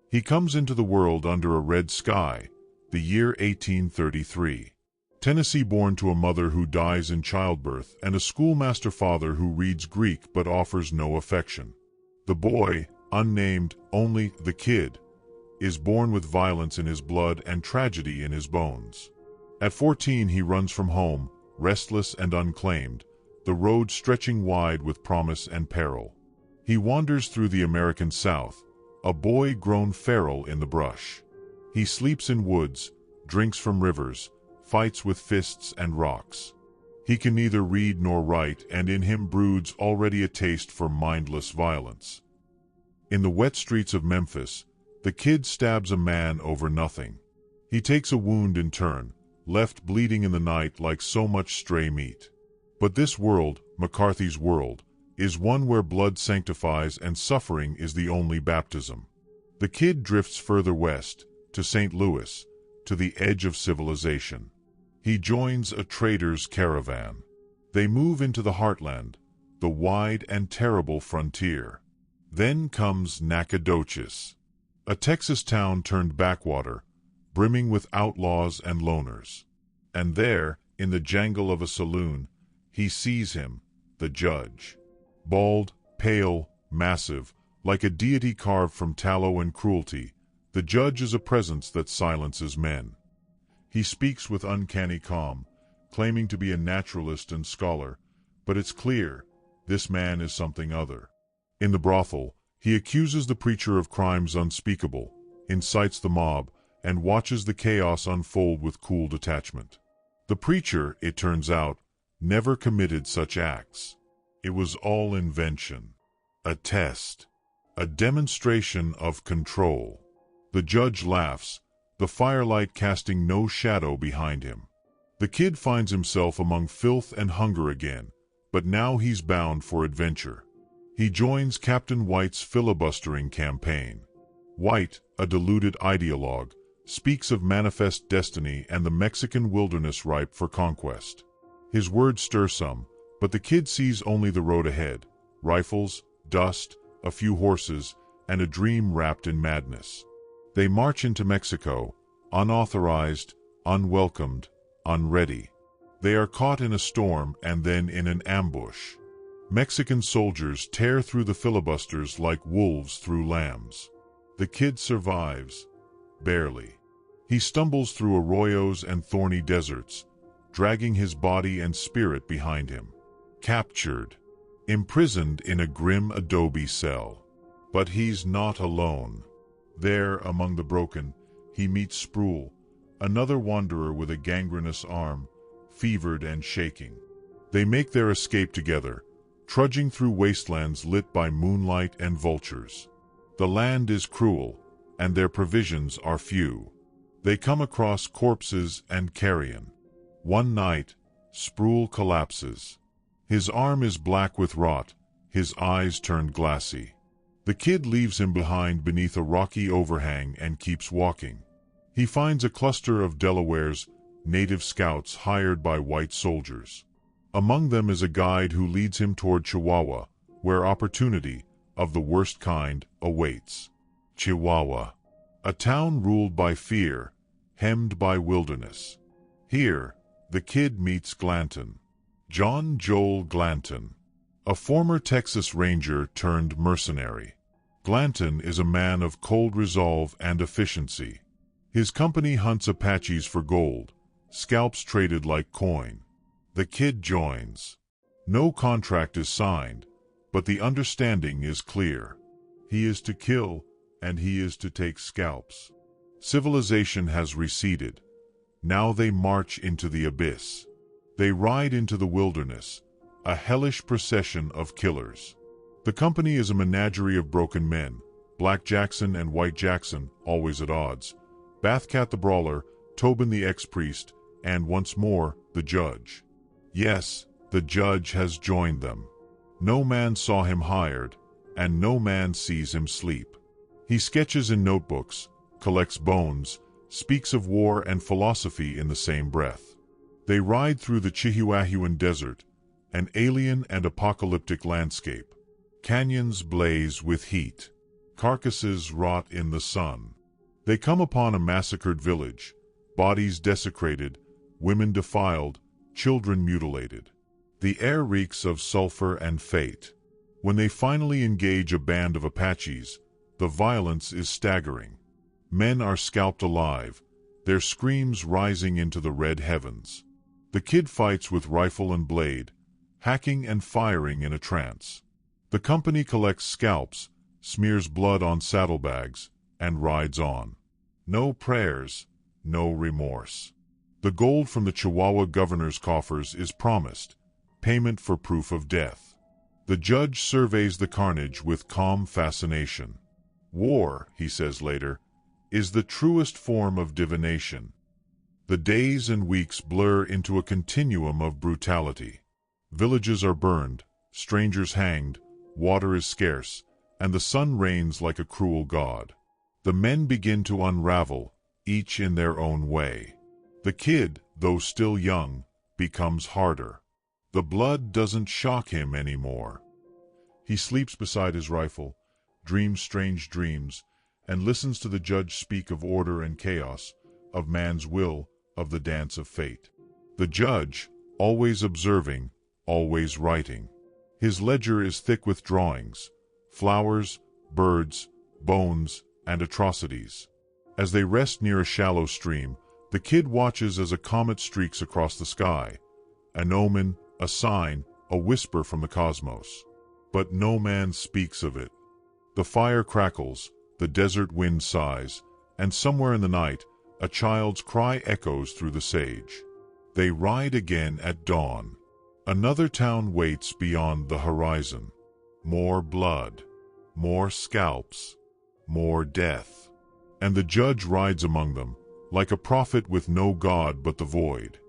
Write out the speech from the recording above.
He comes into the world under a red sky, the year 1833. Tennessee, born to a mother who dies in childbirth and a schoolmaster father who reads Greek but offers no affection. The boy, unnamed, only the kid, is born with violence in his blood and tragedy in his bones. At 14 he runs from home, restless and unclaimed, the road stretching wide with promise and peril. He wanders through the American South, a boy grown feral in the brush. He sleeps in woods, drinks from rivers, fights with fists and rocks. He can neither read nor write, and in him broods already a taste for mindless violence. In the wet streets of Memphis, the kid stabs a man over nothing. He takes a wound in turn, left bleeding in the night like so much stray meat. But this world, McCarthy's world, is one where blood sanctifies and suffering is the only baptism. The kid drifts further west, to St. Louis, to the edge of civilization. He joins a trader's caravan. They move into the heartland, the wide and terrible frontier. Then comes Nacogdoches, a Texas town turned backwater, brimming with outlaws and loners. And there, in the jangle of a saloon, he sees him, the judge. Bald, pale, massive, like a deity carved from tallow and cruelty, the judge is a presence that silences men. He speaks with uncanny calm, claiming to be a naturalist and scholar, but it's clear, this man is something other. In the brothel, he accuses the preacher of crimes unspeakable, incites the mob, and watches the chaos unfold with cool detachment. The preacher, it turns out, never committed such acts. It was all invention, a test, a demonstration of control. The judge laughs, the firelight casting no shadow behind him. The kid finds himself among filth and hunger again, but now he's bound for adventure. He joins Captain White's filibustering campaign. White, a deluded ideologue, speaks of manifest destiny and the Mexican wilderness ripe for conquest. His words stir some, but the kid sees only the road ahead, rifles, dust, a few horses, and a dream wrapped in madness. They march into Mexico, unauthorized, unwelcomed, unready. They are caught in a storm and then in an ambush. Mexican soldiers tear through the filibusters like wolves through lambs. The kid survives, barely. He stumbles through arroyos and thorny deserts, dragging his body and spirit behind him. Captured, imprisoned in a grim adobe cell. But he's not alone. There, among the broken, he meets Sproul, another wanderer with a gangrenous arm, fevered and shaking. They make their escape together, trudging through wastelands lit by moonlight and vultures. The land is cruel, and their provisions are few. They come across corpses and carrion. One night, Sproul collapses. His arm is black with rot, his eyes turned glassy. The kid leaves him behind beneath a rocky overhang and keeps walking. He finds a cluster of Delaware's native scouts hired by white soldiers. Among them is a guide who leads him toward Chihuahua, where opportunity, of the worst kind, awaits. Chihuahua, a town ruled by fear, hemmed by wilderness. Here, the kid meets Glanton. John Joel Glanton, a former Texas Ranger turned mercenary. Glanton is a man of cold resolve and efficiency. His company hunts Apaches for gold, scalps traded like coin. The kid joins. No contract is signed, but the understanding is clear. He is to kill, and he is to take scalps. Civilization has receded. Now they march into the abyss. They ride into the wilderness, a hellish procession of killers. The company is a menagerie of broken men, Black Jackson and White Jackson, always at odds, Bathcat the brawler, Tobin the ex-priest, and once more, the judge. Yes, the judge has joined them. No man saw him hired, and no man sees him sleep. He sketches in notebooks, collects bones, speaks of war and philosophy in the same breath. They ride through the Chihuahuan Desert, an alien and apocalyptic landscape. Canyons blaze with heat. carcasses rot in the sun. They come upon a massacred village, bodies desecrated, women defiled, children mutilated. The air reeks of sulfur and fate. When they finally engage a band of Apaches, the violence is staggering. Men are scalped alive, their screams rising into the red heavens. The kid fights with rifle and blade, hacking and firing in a trance. The company collects scalps, smears blood on saddlebags, and rides on. No prayers, no remorse. The gold from the Chihuahua governor's coffers is promised, payment for proof of death. The judge surveys the carnage with calm fascination. War, he says later, is the truest form of divination. The days and weeks blur into a continuum of brutality. Villages are burned, strangers hanged, water is scarce, and the sun reigns like a cruel god. The men begin to unravel, each in their own way. The kid, though still young, becomes harder. The blood doesn't shock him anymore. He sleeps beside his rifle, dreams strange dreams, and listens to the judge speak of order and chaos, of man's will, of the dance of fate. The judge, always observing, always writing. His ledger is thick with drawings, flowers, birds, bones, and atrocities. As they rest near a shallow stream, the kid watches as a comet streaks across the sky, an omen, a sign, a whisper from the cosmos. But no man speaks of it. The fire crackles, the desert wind sighs, and somewhere in the night, a child's cry echoes through the sage. They ride again at dawn. Another town waits beyond the horizon. More blood, more scalps, more death. And the judge rides among them, like a prophet with no God but the void.